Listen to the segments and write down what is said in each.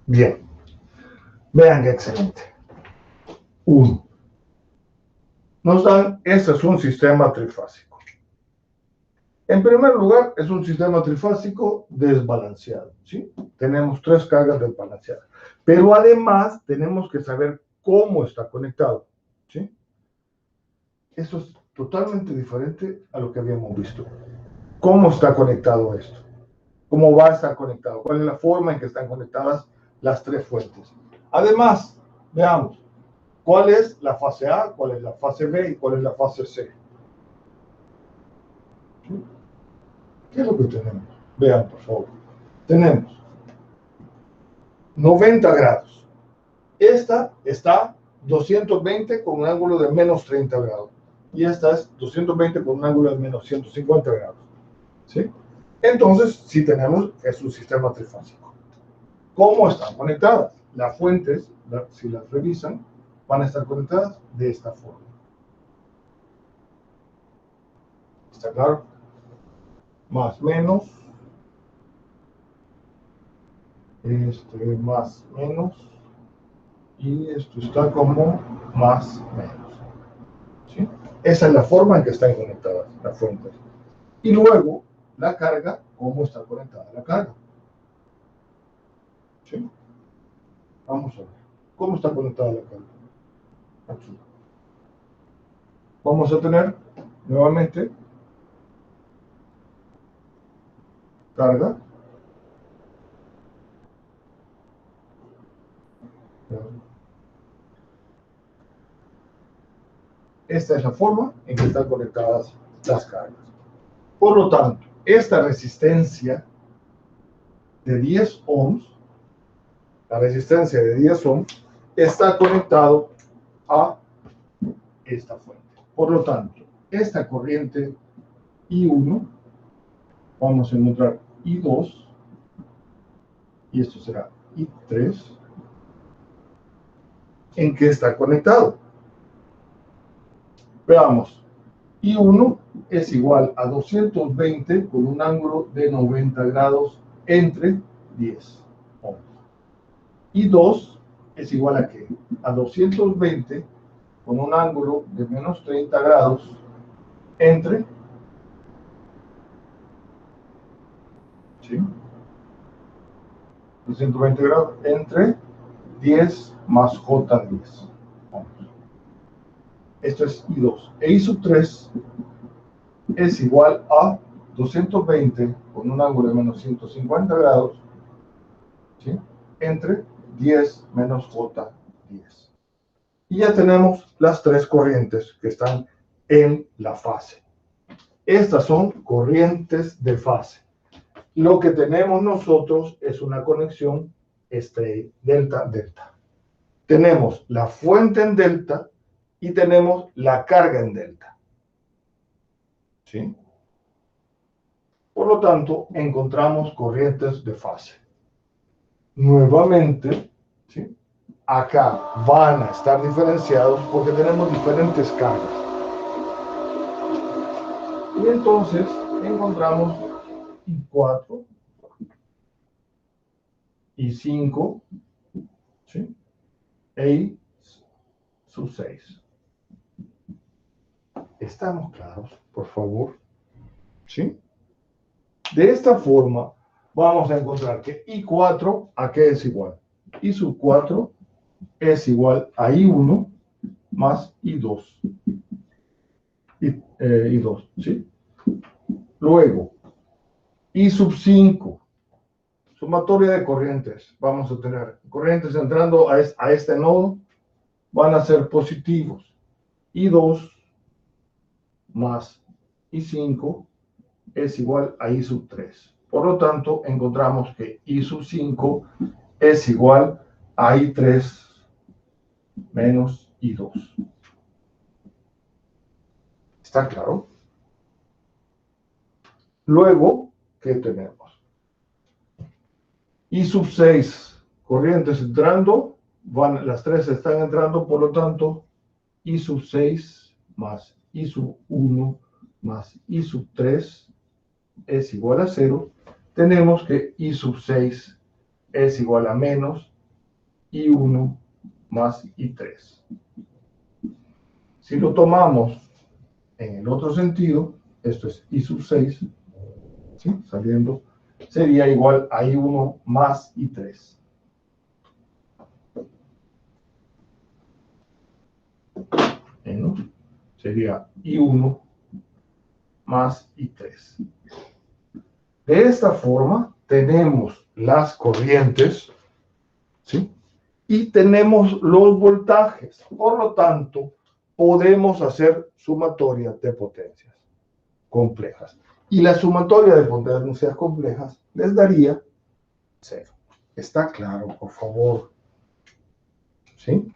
Bien. Vean qué excelente. 1. Nos dan, este es un sistema trifásico. En primer lugar, es un sistema trifásico desbalanceado, ¿sí? Tenemos 3 cargas desbalanceadas. Pero además tenemos que saber cómo está conectado, ¿sí? Eso es totalmente diferente a lo que habíamos visto. ¿Cómo está conectado esto? ¿Cómo va a estar conectado? ¿Cuál es la forma en que están conectadas las 3 fuentes? Además, veamos, ¿cuál es la fase A, cuál es la fase B y cuál es la fase C? ¿Qué es lo que tenemos? Vean, por favor. Tenemos 90 grados. Esta está 220 con un ángulo de menos 30 grados. Y esta es 220 con un ángulo de menos 150 grados. ¿Sí? Entonces, si tenemos, es un sistema trifásico. ¿Cómo están conectadas? Las fuentes, si las revisan, van a estar conectadas de esta forma. ¿Está claro? Más, menos. Más, menos. Y esto está como más, menos. ¿Sí? Esa es la forma en que están conectadas las fuentes. Y luego, la carga, ¿cómo está conectada la carga? ¿Sí? Vamos a ver. ¿Cómo está conectada la carga? Aquí. Vamos a tener, nuevamente, carga. Esta es la forma en que están conectadas las cargas. Por lo tanto, esta resistencia de 10 ohms, la resistencia de 10 ohms, está conectado a esta fuente. Por lo tanto, esta corriente I1, vamos a encontrar I2, y esto será I3, ¿en qué está conectado? Veamos, I1 es igual a 220 con un ángulo de 90 grados entre 10 ohms. I2 es igual a ¿qué? A 220 con un ángulo de menos 30 grados entre, ¿sí? 220 grados entre 10 más J10. Esto es I2. E I3 es igual a 220 con un ángulo de menos 150 grados, ¿sí? Entre 10 menos J10. Y ya tenemos las 3 corrientes que están en la fase. Estas son corrientes de fase. Lo que tenemos nosotros es una conexión delta-delta. Tenemos la fuente en delta y tenemos la carga en delta. ¿Sí? Por lo tanto, encontramos corrientes de fase. Nuevamente, ¿sí? Acá van a estar diferenciados porque tenemos diferentes cargas. Y entonces encontramos I4, I5, ¿sí? E I6. ¿Estamos claros, por favor? ¿Sí? De esta forma, vamos a encontrar que I4, ¿a qué es igual? I4 es igual a I1 más I2. I2, ¿sí? Luego, I5, sumatoria de corrientes. Vamos a tener corrientes entrando a este nodo, van a ser positivos. I2 más I5 es igual a I3. Por lo tanto, encontramos que I5 es igual a I3 menos I2. ¿Está claro? Luego, ¿qué tenemos? I6, corrientes entrando, las 3 están entrando, por lo tanto, I6 más I1 más I3 es igual a 0. tenemos que I sub 6 es igual a menos I1 más I3. Si lo tomamos en el otro sentido, esto es I sub 6, ¿sí? Saliendo, sería igual a I1 más I3. Menos, sería I1 más I3. De esta forma, tenemos las corrientes, ¿sí? Y tenemos los voltajes. Por lo tanto, podemos hacer sumatoria de potencias complejas. Y la sumatoria de potencias complejas les daría 0. ¿Está claro, por favor? ¿Sí?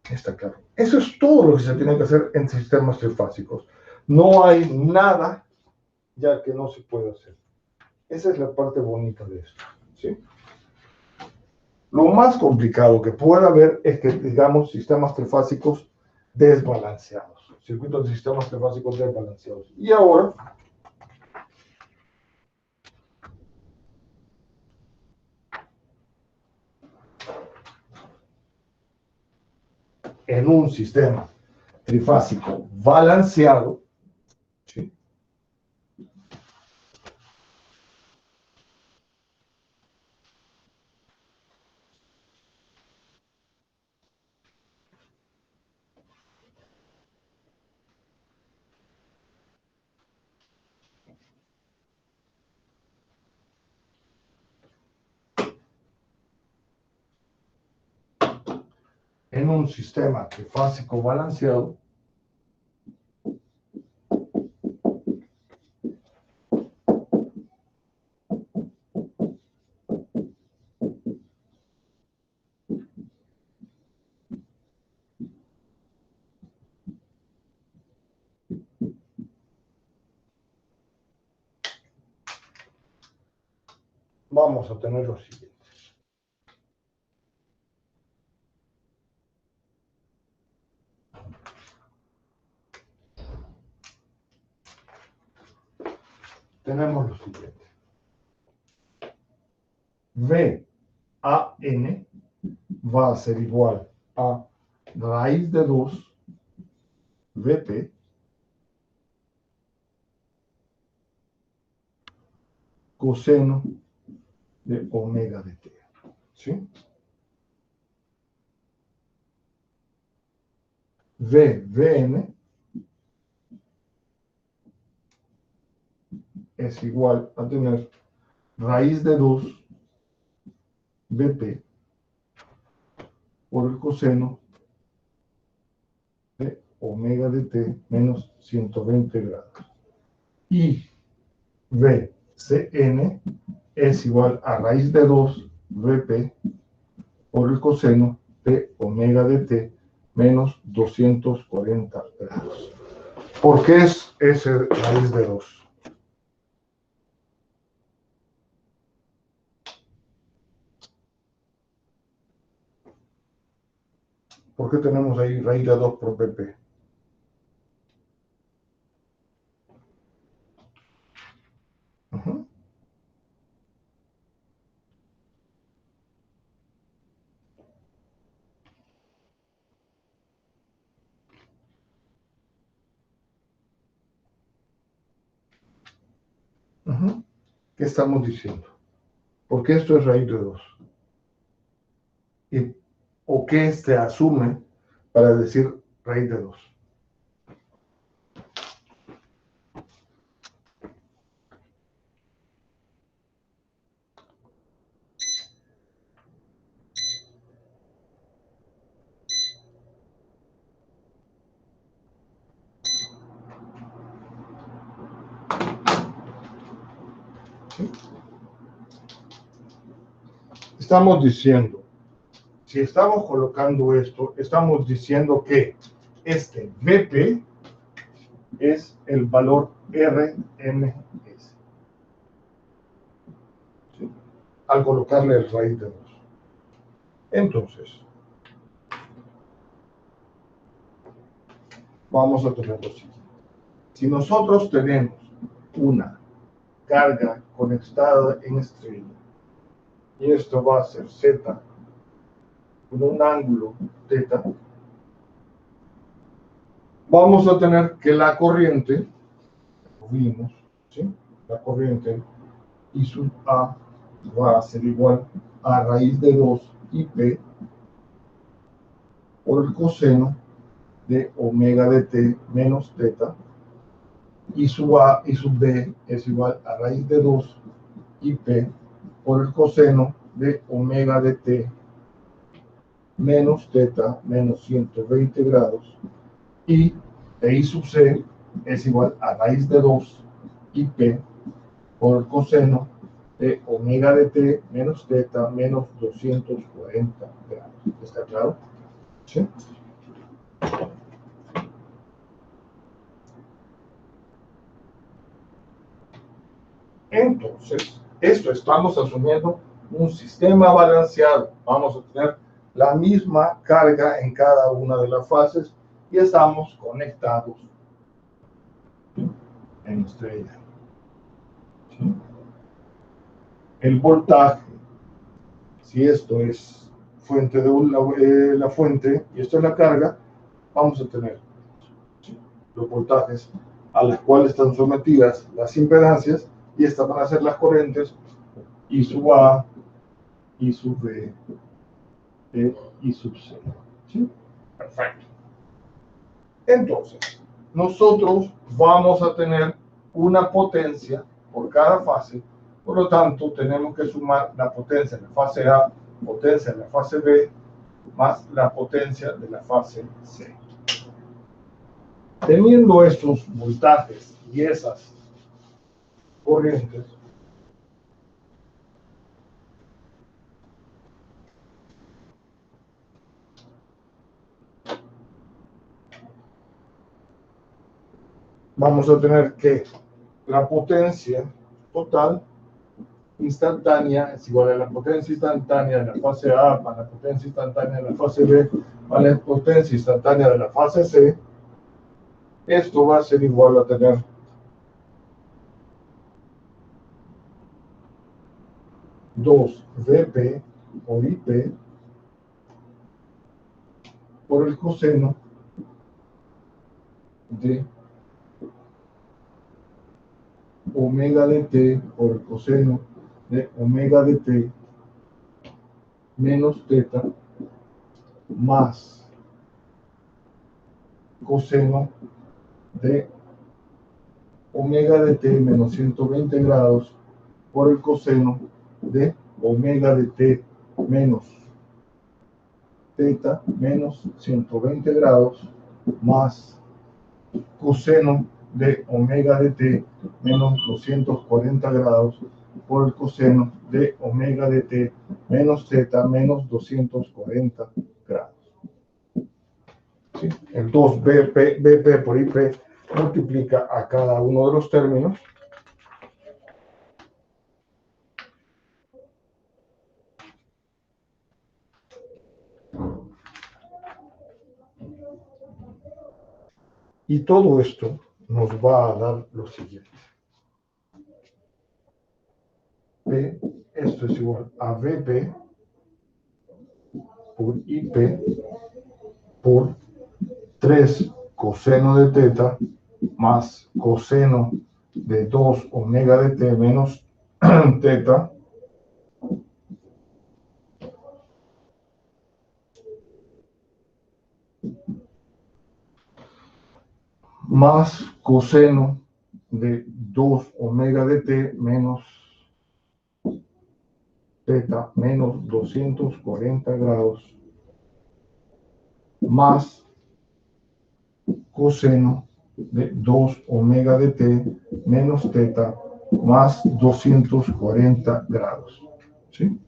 Está claro. Eso es todo lo que se tiene que hacer en sistemas trifásicos. No hay nada ya que no se puede hacer. Esa es la parte bonita de esto, ¿sí? Lo más complicado que puede haber es que, digamos, sistemas trifásicos desbalanceados. Circuitos de sistemas trifásicos desbalanceados. Y ahora, en un sistema trifásico balanceado, ¿sí? En un sistema trifásico balanceado, vamos a tener lo siguiente. Tenemos lo siguiente. VAN va a ser igual a raíz de 2 VP coseno de omega de t. ¿Sí? VN es igual a tener raíz de 2 VP por el coseno de omega de t menos 120 grados. Y VCN es igual a raíz de 2 VP por el coseno de omega de t menos 240 grados. ¿Por qué es ese raíz de 2? ¿Por qué tenemos ahí raíz de 2 por VP? Uh-huh. Uh-huh. ¿Qué estamos diciendo? ¿Por qué esto es raíz de 2? ¿O qué se asume para decir raíz de 2? ¿Sí? Estamos diciendo, si estamos colocando esto, estamos diciendo que este VP es el valor RMS. ¿Sí? Al colocarle el raíz de 2. Entonces, vamos a tener lo siguiente. Si nosotros tenemos una carga conectada en estrella. Y esto va a ser Z con un ángulo θ. Vamos a tener que la corriente, lo vimos, ¿sí? La corriente I sub A va a ser igual a raíz de 2 IP por el coseno de omega de t menos θ. I sub A y sub B es igual a raíz de 2 IP por el coseno de omega de t menos θ menos 120 grados, y I sub C es igual a raíz de 2 IP por el coseno de omega de t menos θ menos 240 grados. ¿Está claro? ¿Sí? Entonces, esto estamos asumiendo un sistema balanceado. Vamos a tener la misma carga en cada una de las fases y estamos conectados en estrella. ¿Sí? El voltaje, si esto es fuente de la fuente y esto es la carga, vamos a tener, ¿sí?, los voltajes a los cuales están sometidas las impedancias, y estas van a ser las corrientes I sub A, I sub B, I sub C. ¿Sí? Perfecto. Entonces, nosotros vamos a tener una potencia por cada fase, por lo tanto, tenemos que sumar la potencia de la fase A, potencia de la fase B, más la potencia de la fase C. Teniendo estos voltajes y esas corrientes, vamos a tener que la potencia total instantánea es igual a la potencia instantánea de la fase A más la potencia instantánea de la fase B más la potencia instantánea de la fase C. Esto va a ser igual a tener dos Vp por Ip por el coseno de omega de t por el coseno de omega de t menos θ más coseno de omega de t menos 120 grados por el coseno de omega de t menos θ menos 120 grados más coseno de omega de t menos 240 grados por el coseno de omega de t menos θ menos 240 grados. ¿Sí? El 2Bp por Ip multiplica a cada uno de los términos. Y todo esto nos va a dar lo siguiente. P, esto es igual a Vp por Ip por 3 coseno de θ más coseno de 2 omega de t menos θ más coseno de 2 omega de t menos θ menos 240 grados más coseno de 2 omega de t menos θ más 240 grados. ¿Sí?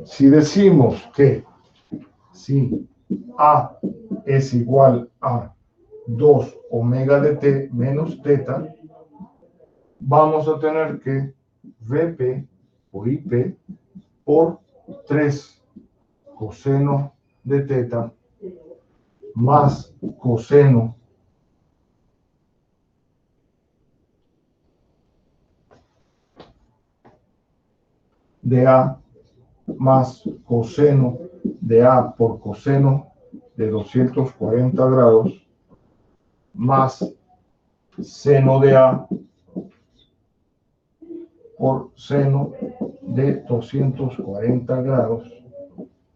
Si decimos que si A es igual a 2 omega de t menos θ, vamos a tener que Vp por Ip por 3 coseno de teta más coseno de A más coseno de A por coseno de 240 grados más seno de A por seno de 240 grados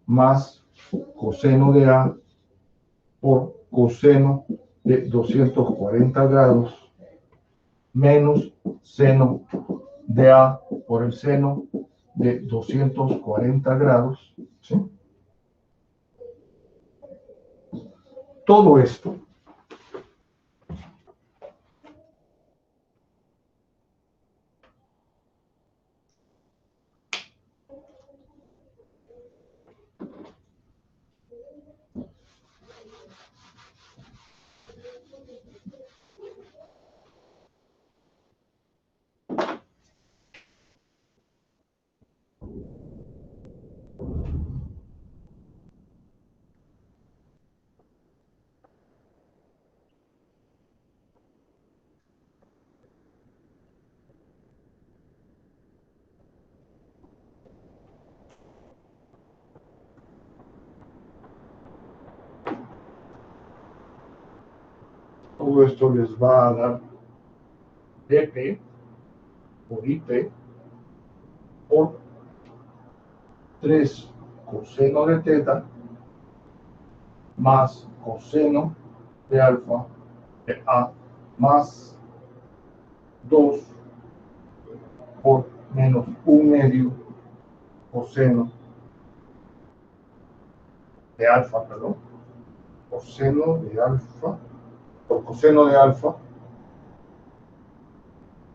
más coseno de A por coseno de 240 grados menos seno de A por el seno de 240 grados. ¿Sí? Todo esto les va a dar dp por ip por 3 coseno de teta más coseno de alfa de A más 2 por menos 1/2 coseno de alfa, perdón, coseno de alfa por coseno de alfa,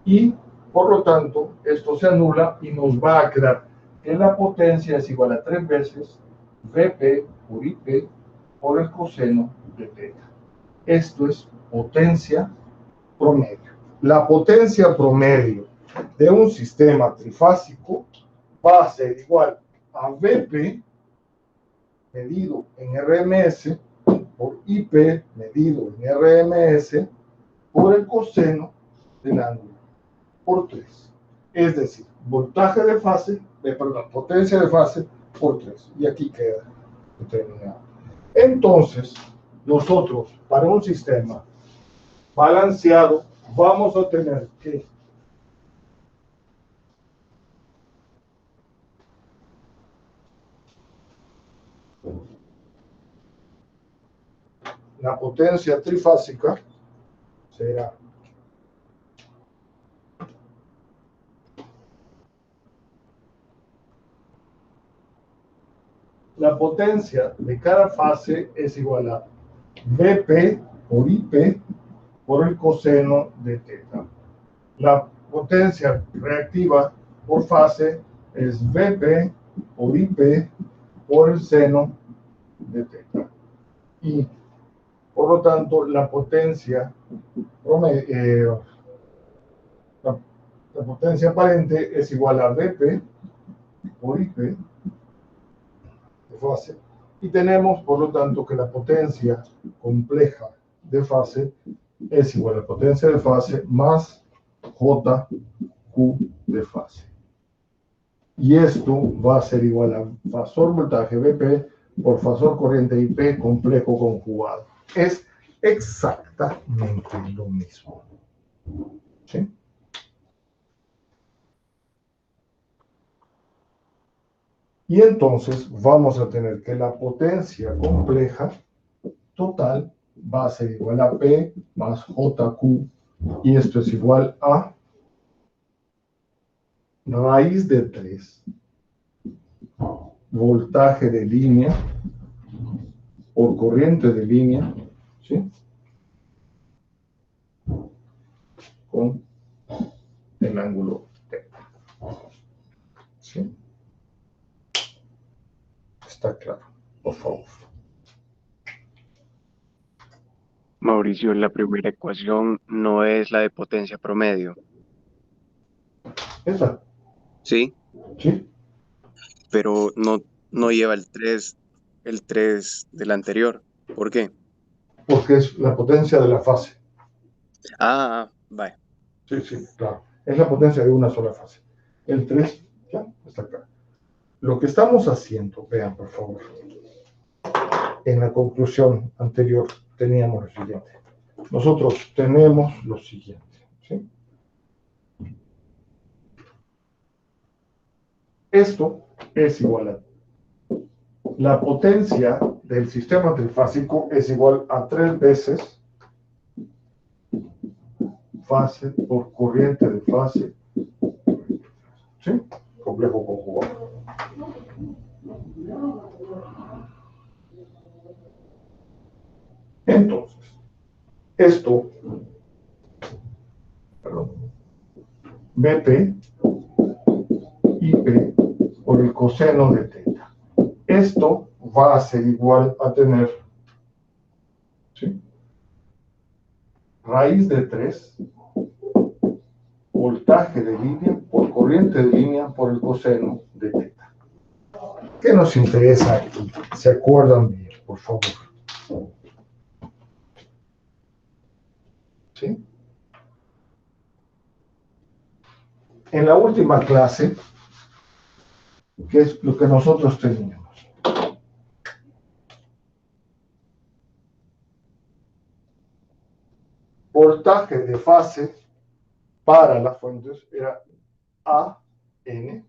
y por lo tanto esto se anula y nos va a quedar que la potencia es igual a 3 veces Vp por Ip por el coseno de teta. Esto es potencia promedio. La potencia promedio de un sistema trifásico va a ser igual a Vp medido en RMS por Ip medido en RMS por el coseno del ángulo por 3. Es decir, voltaje de fase, potencia de fase por 3. Y aquí queda determinado. Entonces, nosotros, para un sistema balanceado, vamos a tener que la potencia trifásica será la potencia de cada fase es igual a Vp por Ip por el coseno de teta. La potencia reactiva por fase es Vp por Ip por el seno de teta. Y por lo tanto, la potencia la potencia aparente es igual a Vp por Ip de fase. Y tenemos, por lo tanto, que la potencia compleja de fase es igual a la potencia de fase más JQ de fase. Y esto va a ser igual a fasor voltaje Vp por fasor corriente Ip complejo conjugado. Es exactamente lo mismo. ¿Sí? Y entonces vamos a tener que la potencia compleja total va a ser igual a P más JQ, y esto es igual a raíz de 3 voltaje de línea por corriente de línea, ¿sí? Con el ángulo teta. ¿Sí? Está claro, por favor. Mauricio, la primera ecuación no es la de potencia promedio. ¿Esa? Sí, ¿Sí? pero no lleva el 3 el 3 del anterior. ¿Por qué? Porque es la potencia de la fase. Vale. Sí, sí, claro. Es la potencia de una sola fase. El 3 ya está acá. Lo que estamos haciendo, vean por favor, en la conclusión anterior teníamos lo siguiente. Nosotros tenemos lo siguiente, ¿sí? Esto es igual a la potencia del sistema trifásico es igual a 3 veces fase por corriente de fase, ¿sí? Complejo conjugado. Entonces, esto, perdón, BP IP por el coseno de teta. Esto va a ser igual a tener, ¿sí? Raíz de 3 voltaje de línea por corriente de línea por el coseno de teta. ¿Qué nos interesa aquí? ¿Se acuerdan bien, por favor? ¿Sí? En la última clase, ¿qué es lo que nosotros teníamos? Voltaje de fase para las fuentes era AN,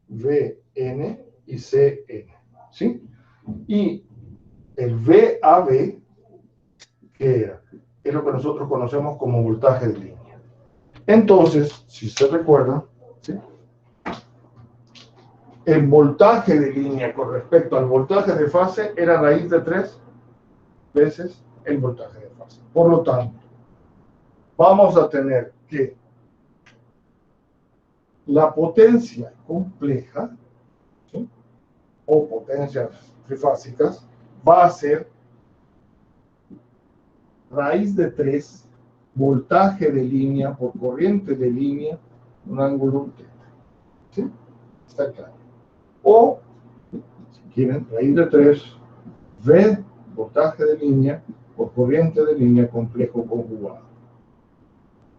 VN y CN, ¿sí? Y el VAB, ¿qué era? Es lo que nosotros conocemos como voltaje de línea. Entonces, si se recuerdan, ¿sí? El voltaje de línea con respecto al voltaje de fase era raíz de 3 veces el voltaje de fase. Por lo tanto, vamos a tener que la potencia compleja, ¿sí? O potencias trifásicas va a ser raíz de 3 voltaje de línea por corriente de línea, un ángulo θ. ¿Sí? Está claro. O, si quieren, raíz de 3 V voltaje de línea por corriente de línea complejo conjugado.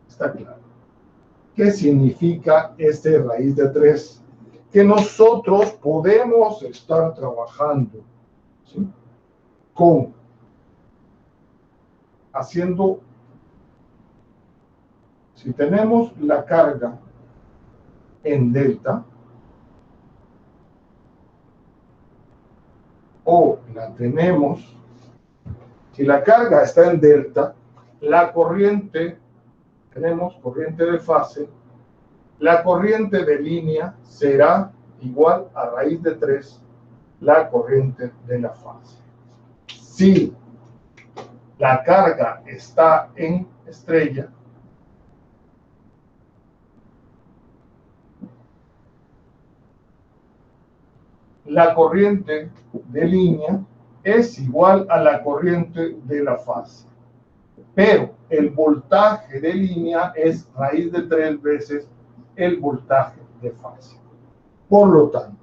Está claro. ¿Qué significa este raíz de 3? Que nosotros podemos estar trabajando, ¿sí? Haciendo, si tenemos la carga en delta, o la tenemos, si la carga está en delta, la corriente, tenemos corriente de fase, la corriente de línea será igual a raíz de 3 la corriente de la fase. Si la carga está en estrella, la corriente de línea es igual a la corriente de la fase. Pero el voltaje de línea es raíz de 3 veces el voltaje de fase. Por lo tanto,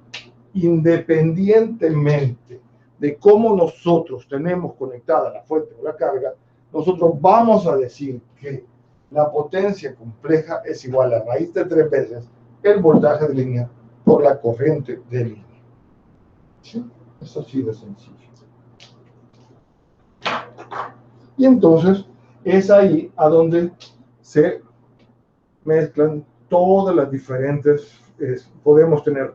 independientemente de cómo nosotros tenemos conectada la fuente o la carga, nosotros vamos a decir que la potencia compleja es igual a raíz de 3 veces el voltaje de línea por la corriente de línea. ¿Sí? Es así de sencillo. Y entonces es ahí a donde se mezclan todas las diferentes, podemos tener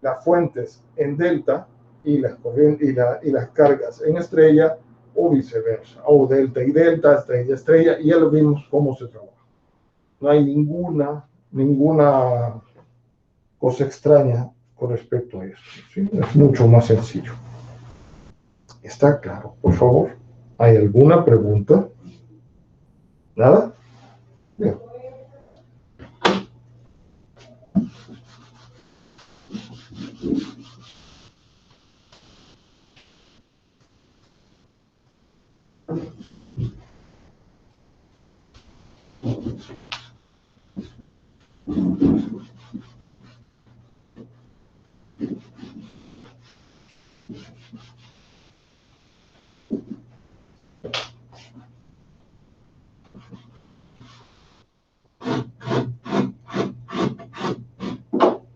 las fuentes en delta y las corrientes y las cargas en estrella, o viceversa, o delta y delta, estrella, estrella, y ya lo vimos cómo se trabaja. No hay ninguna cosa extraña con respecto a eso, ¿sí? Es mucho más sencillo. ¿Está claro? Por favor, ¿hay alguna pregunta? ¿Nada? Bien.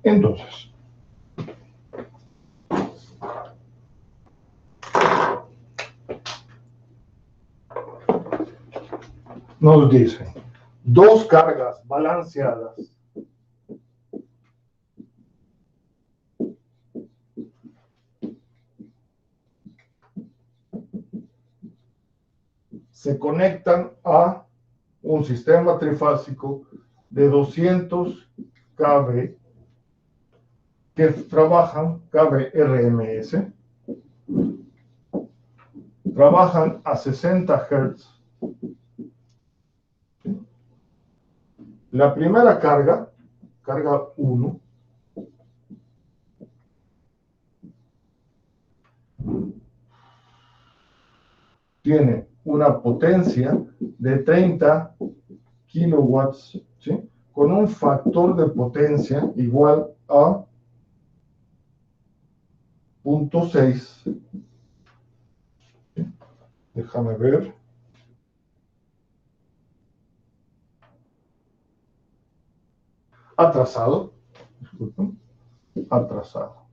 Entonces, nos dicen dos cargas balanceadas se conectan a un sistema trifásico de 200 kV que trabajan kVRMS, trabajan a 60 Hz. La primera carga, carga 1, tiene una potencia de 30 kilowatts, ¿sí? Con un factor de potencia igual a 0.6. Déjame ver. Atrasado. Disculpen. Atrasado.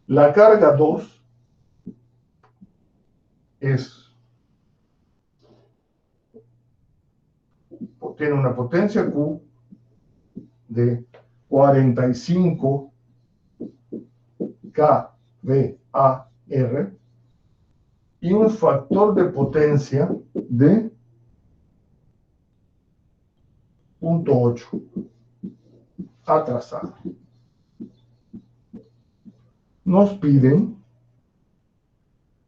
La carga 2 tiene una potencia Q de 45 kVAR y un factor de potencia de 0.8 atrasado. Nos piden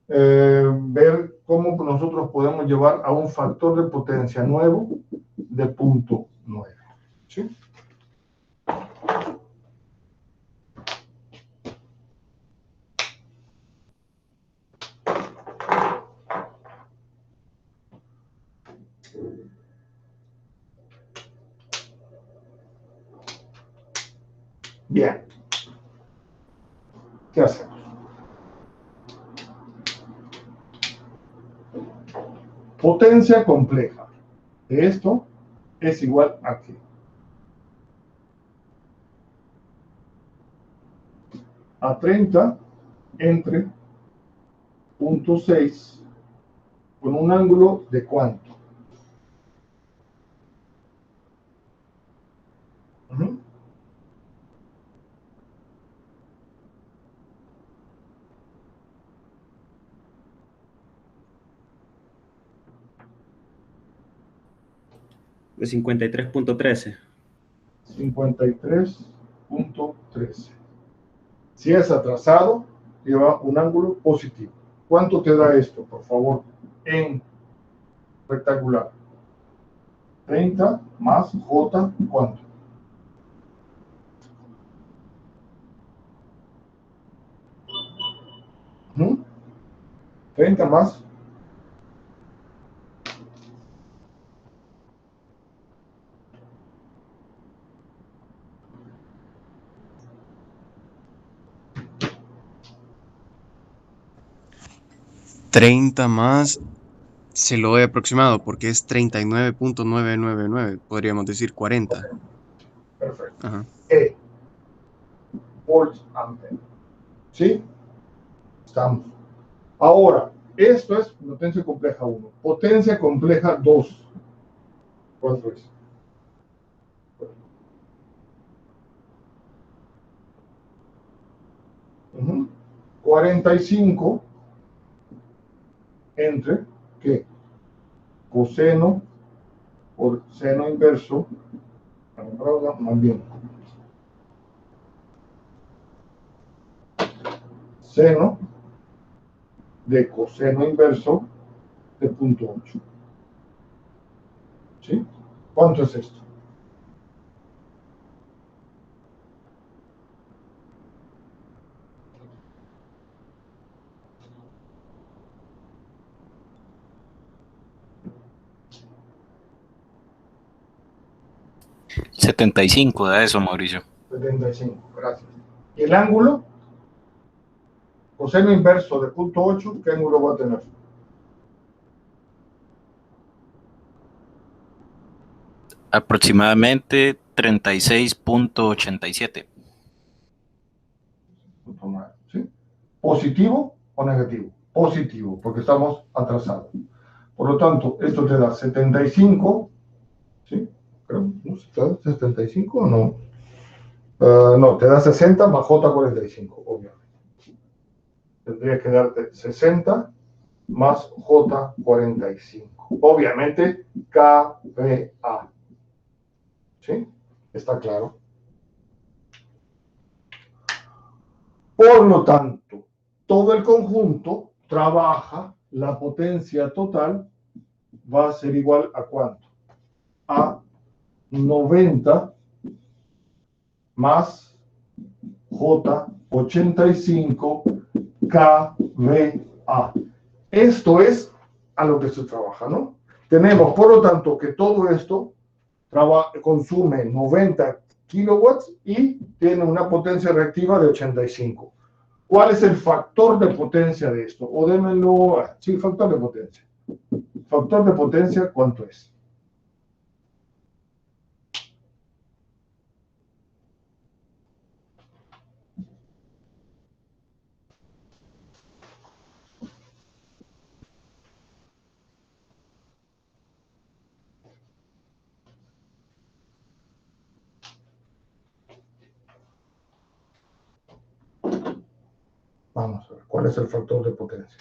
ver cómo nosotros podemos llevar a un factor de potencia nuevo de 0.9. ¿Sí? Bien. ¿Qué hacemos? Potencia compleja de esto es igual a ¿qué? A 30 entre 0.6 con un ángulo de ¿cuánto? Uh-huh. De 53.13. 53.13. Si es atrasado, lleva un ángulo positivo. ¿Cuánto te da esto, por favor? En rectangular. 30 más J, ¿cuánto? ¿Mm? 30 más. Treinta más, se lo he aproximado porque es 39.999, podríamos decir 40. Perfecto. Ajá. E. Volts ampere. ¿Sí? Estamos. Ahora, esto es potencia compleja 1. Potencia compleja 2. ¿Cuánto es? 45 entre, ¿qué? Coseno por seno inverso, más bien, seno de coseno inverso de 0.8. ¿Sí? ¿Cuánto es esto? $75 da eso, Mauricio. 75, gracias. ¿Y el ángulo? Coseno inverso de 0.8, ¿qué ángulo va a tener? Aproximadamente 36.87. ¿Sí? ¿Positivo o negativo? Positivo, porque estamos atrasados. Por lo tanto, esto te da 75, ¿sí? Creo, ¿no? ¿Te da 75 o no? No, te da 60 más J45, obviamente. Tendría que darte 60 más J45. Obviamente, KVA. ¿Sí? ¿Está claro? Por lo tanto, todo el conjunto trabaja, la potencia total va a ser igual a ¿cuánto? A 90 más J85 kVA. Esto es a lo que se trabaja, ¿no? Tenemos, por lo tanto, que todo esto consume 90 kilowatts y tiene una potencia reactiva de 85. ¿Cuál es el factor de potencia de esto? O démelo, sí, factor de potencia. Factor de potencia, ¿cuánto es? Vamos a ver, ¿cuál es el factor de potencia?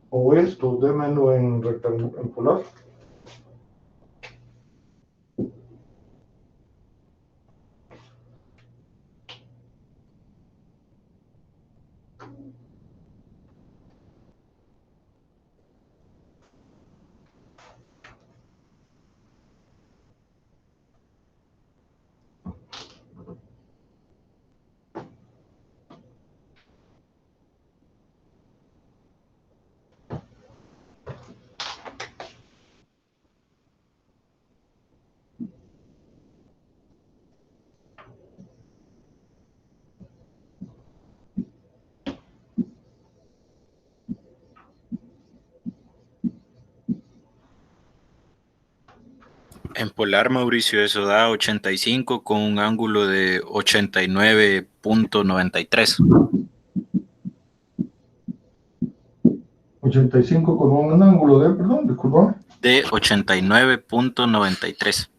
O esto, démelo en rectangular. En polar, Mauricio, eso da 85 con un ángulo de 89.93. 85 con un ángulo de, perdón, disculpa. De 89.93.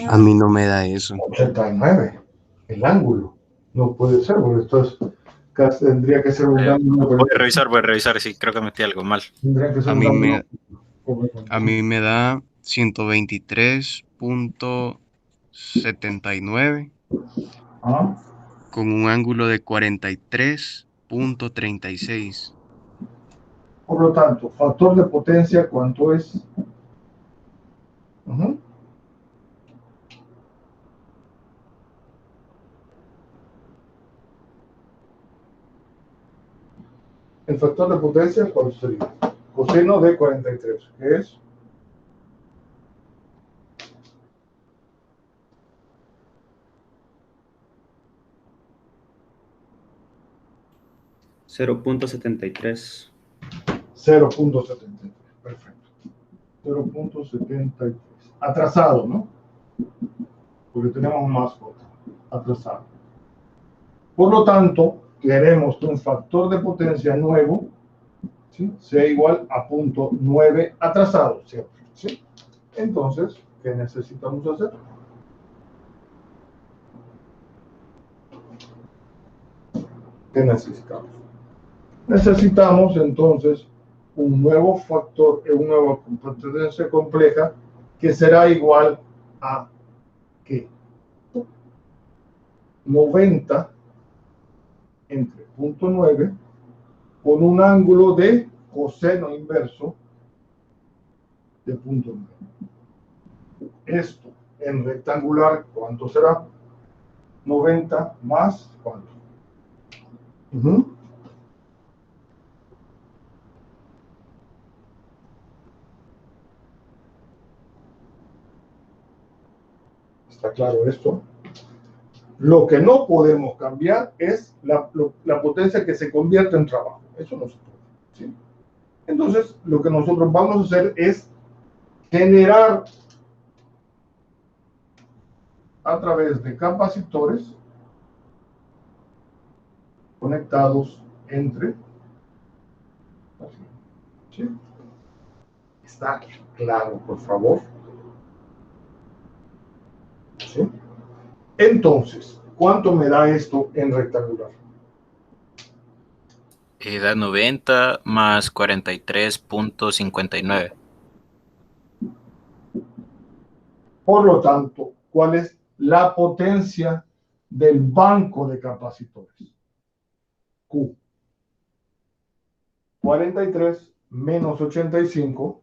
A mí no me da eso. 89, el ángulo. No puede ser, porque esto es, tendría que ser un ángulo. Voy a revisar si creo que metí algo mal. Tendría que ser A un mí ángulo. me da 123.79 ¿Ah? con un ángulo de 43.36. Por lo tanto, factor de potencia, ¿cuánto es? Ujú. El factor de potencia, ¿cuál sería? Coseno de 43, ¿qué es? $0.73. 0.73. Perfecto. 0.73. Atrasado, ¿no? Porque tenemos más J. Atrasado. Por lo tanto, queremos que un factor de potencia nuevo, ¿sí?, sea igual a 0.9 atrasado siempre, ¿sí? Entonces, ¿qué necesitamos hacer? ¿Qué necesitamos? Necesitamos entonces un nuevo factor, una nueva potencia compleja que será igual a ¿qué? 90 entre 0.9 con un ángulo de coseno inverso de 0.9. Esto en rectangular, ¿cuánto será? 90 más ¿cuánto? ¿Está claro esto? Lo que no podemos cambiar es la potencia que se convierte en trabajo. Eso no se puede. ¿Sí? Entonces, lo que nosotros vamos a hacer es generar a través de capacitores conectados entre. ¿Sí? ¿Está claro, por favor? ¿Sí? Entonces, ¿cuánto me da esto en rectangular? Da 90 más 43.59. Por lo tanto, ¿cuál es la potencia del banco de capacitores? Q. 43 menos 85.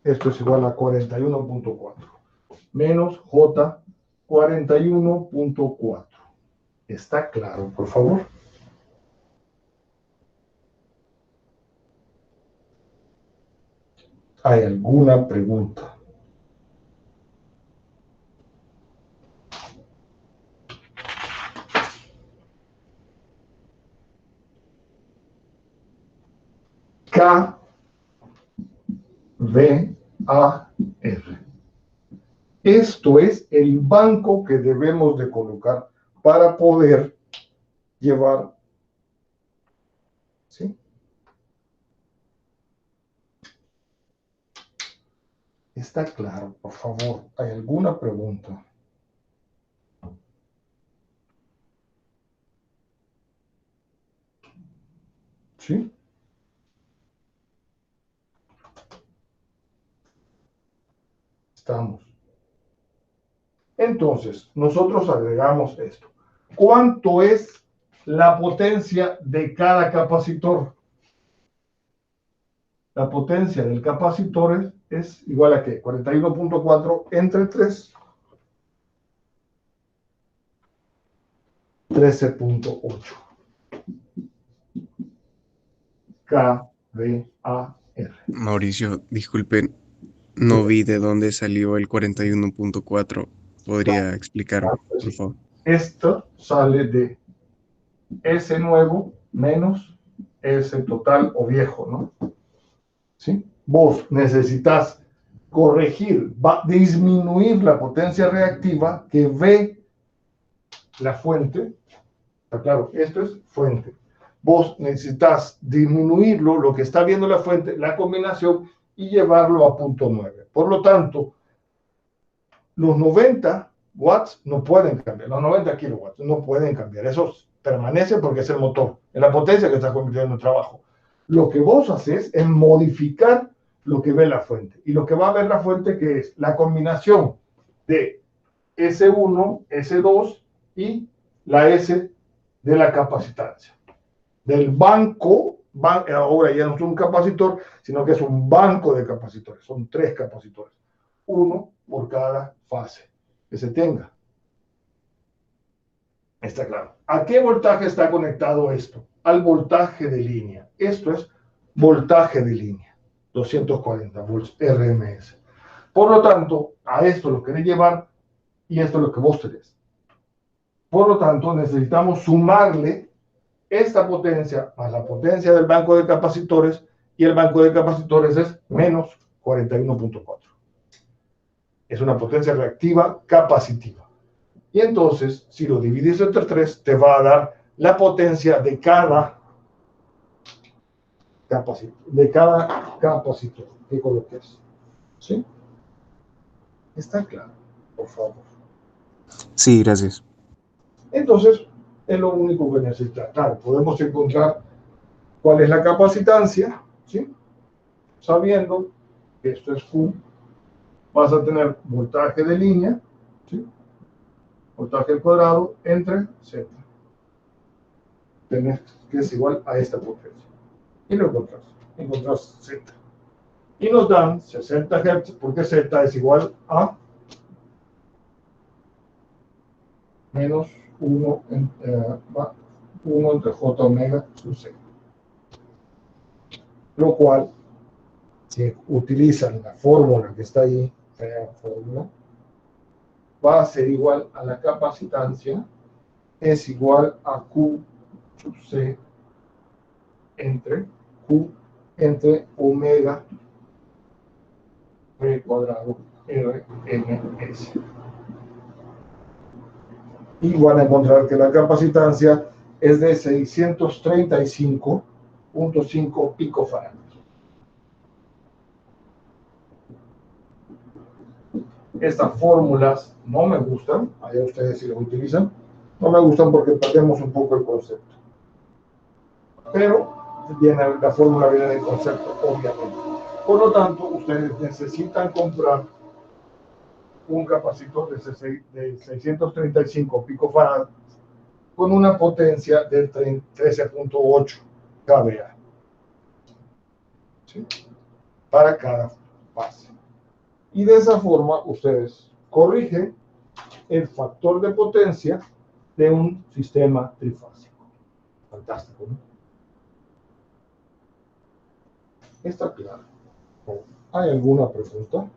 Esto es igual a 41.4. Menos J 41.4. ¿Está claro, por favor? ¿Hay alguna pregunta? K, V, A, R. Esto es el banco que debemos de colocar para poder llevar. ¿Sí? ¿Está claro, por favor? ¿Hay alguna pregunta? ¿Sí? Estamos. Entonces, nosotros agregamos esto. ¿Cuánto es la potencia de cada capacitor? La potencia del capacitor es igual a ¿qué? 41.4 entre 3. 13.8. KVAR. Mauricio, disculpe, no vi de dónde salió el 41.4. ¿Podría explicar, por favor? Esto sale de S nuevo menos S total o viejo, ¿no? ¿Sí? Vos necesitas corregir, disminuir la potencia reactiva que ve la fuente. Claro, esto es fuente. Vos necesitas disminuirlo, lo que está viendo la fuente, la combinación, y llevarlo a 0.9. Por lo tanto, los 90 watts no pueden cambiar, los 90 kilowatts no pueden cambiar. Eso permanece porque es el motor, es la potencia que está convirtiendo en trabajo. Lo que vos haces es modificar lo que ve la fuente. Y lo que va a ver la fuente, que es la combinación de S1, S2 y la S de la capacitancia. Del banco, ahora ya no es un capacitor, sino que es un banco de capacitores. Son 3 capacitores. Uno por cada fase que se tenga. Está claro. ¿A qué voltaje está conectado esto? Al voltaje de línea. Esto es voltaje de línea. 240 volts RMS. Por lo tanto, a esto lo querés llevar y esto es lo que vos tenés. Por lo tanto, necesitamos sumarle esta potencia más la potencia del banco de capacitores, y el banco de capacitores es menos 41.4. Es una potencia reactiva capacitiva. Y entonces, si lo divides entre 3, te va a dar la potencia de cada capacitor que coloques. ¿Sí? ¿Está claro? Por favor. Sí, gracias. Entonces, es lo único que necesitas. Claro, podemos encontrar cuál es la capacitancia, ¿sí? Sabiendo que esto es Q, vas a tener voltaje de línea, ¿sí? Voltaje al cuadrado entre Z. Tenés que es igual a esta potencia. Y lo encontrás Z. Y nos dan 60 Hz porque Z es igual a menos 1 entre J omega sub Z. Lo cual si utilizan la fórmula que está ahí, la fórmula, va a ser igual a la capacitancia, es igual a Q sub C entre Q entre omega R cuadrado RNS. Y van a encontrar que la capacitancia es de 635.5 picofarads. Estas fórmulas no me gustan, allá ustedes si las utilizan, no me gustan porque perdemos un poco el concepto. Pero la fórmula viene del concepto, obviamente. Por lo tanto, ustedes necesitan comprar un capacitor de 635 picofarads con una potencia de 13.8 kVA, ¿sí? Para cada fase. Y de esa forma ustedes corrigen el factor de potencia de un sistema trifásico. Fantástico, ¿no? ¿Está claro? ¿Hay alguna pregunta?